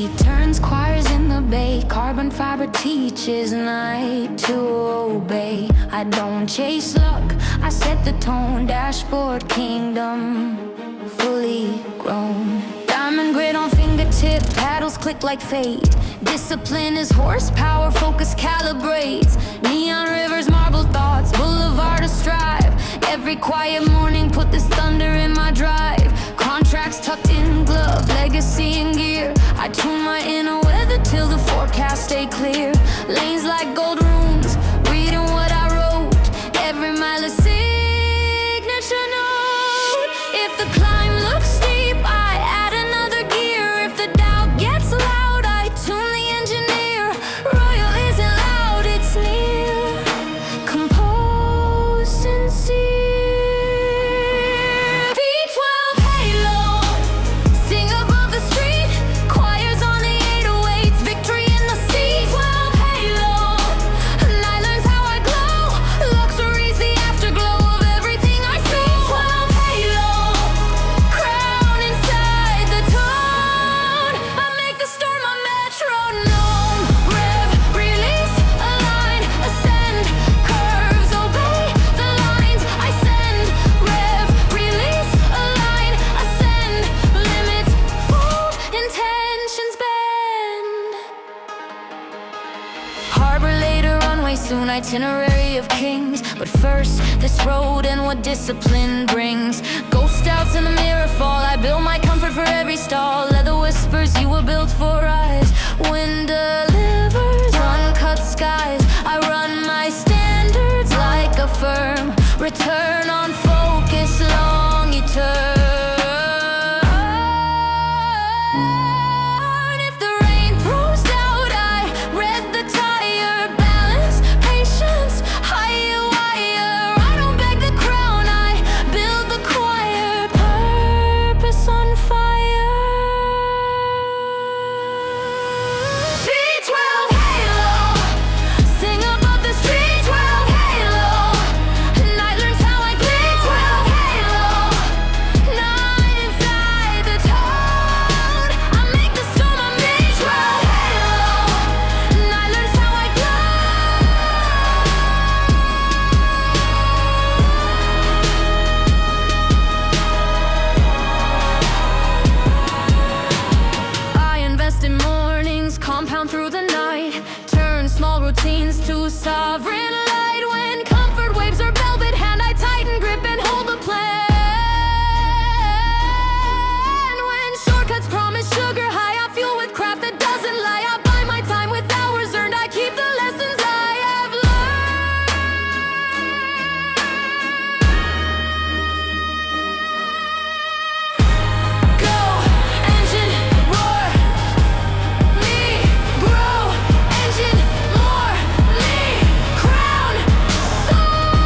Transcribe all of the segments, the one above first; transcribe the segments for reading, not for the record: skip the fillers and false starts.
beat turns choirs in the bay. Carbon fiber teaches night to obey. I don't chase luck, I set the tone. Dashboard kingdom, fully grown. Diamond grid on fingertip, paddles click like fate. Discipline is horsepower, focus calibrates. Neon rivers, marble thoughts, boulevard to strive. Every quiet morning put this thunder in my drive. Contracts tucked in glove, legacy in gear. I tune my inner weather till the forecast stay clear. Lanes like gold runes, reading what I wrote. Every mile a signature note. If the climb looks steep, I add another gear. If the doubt gets loud, I tune the engineer. Royal isn't loud, it's near. Compose, sincere. V12 halo, sing above the street. Choirs on the 808s, victory in the sea. 12 halo, night learns how I glow. Luxury's the afterglow of everything I see. 12 halo, crown inside the tone. I make the storm a metronome. Rev, release, align, ascend. Curves obey the lines I send. Rev, release, align, ascend. Limits fold, intentions bend. Harbor later, runway soon, itinerary of kings. But first, this road and what discipline brings. Ghost outs in the mirror fall, I build my comfort for every stall. Leather whispers, you were built for rise. Wind delivers, uncut skies. I run my standards like a firm. Return on focus, long eternal. If the rain throws doubt, I read the tire. Balance, patience, higher wire. I don't beg the crown, I build the choir. Purpose on fire. V12 halo, sing above the street. 12 halo, night learns how I gleam. 12 halo, night inside the tone. I make the storm a me. 12 halo, night learns how I glow. I invest in mornings, compound through the night. Turn small routines to sovereign light. When comfort waves are velvet hand, I tighten grip and hold the plan. When shortcuts promise sugar high, I fuel with craft that doesn't lie. I buy my time with hours earned, I keep the lessons I have learned. Go, engine, roar. Me, grow, engine, more. Me, crown, soar.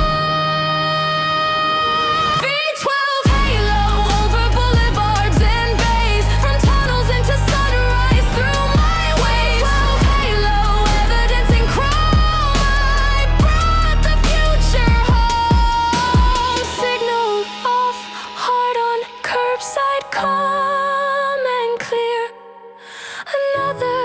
V12 halo, over boulevards and bays. From tunnels into sunrise, through my waves. 12 halo, evidencing chrome. I brought the future home. Signal off, hard on curbside, calm and clear. Another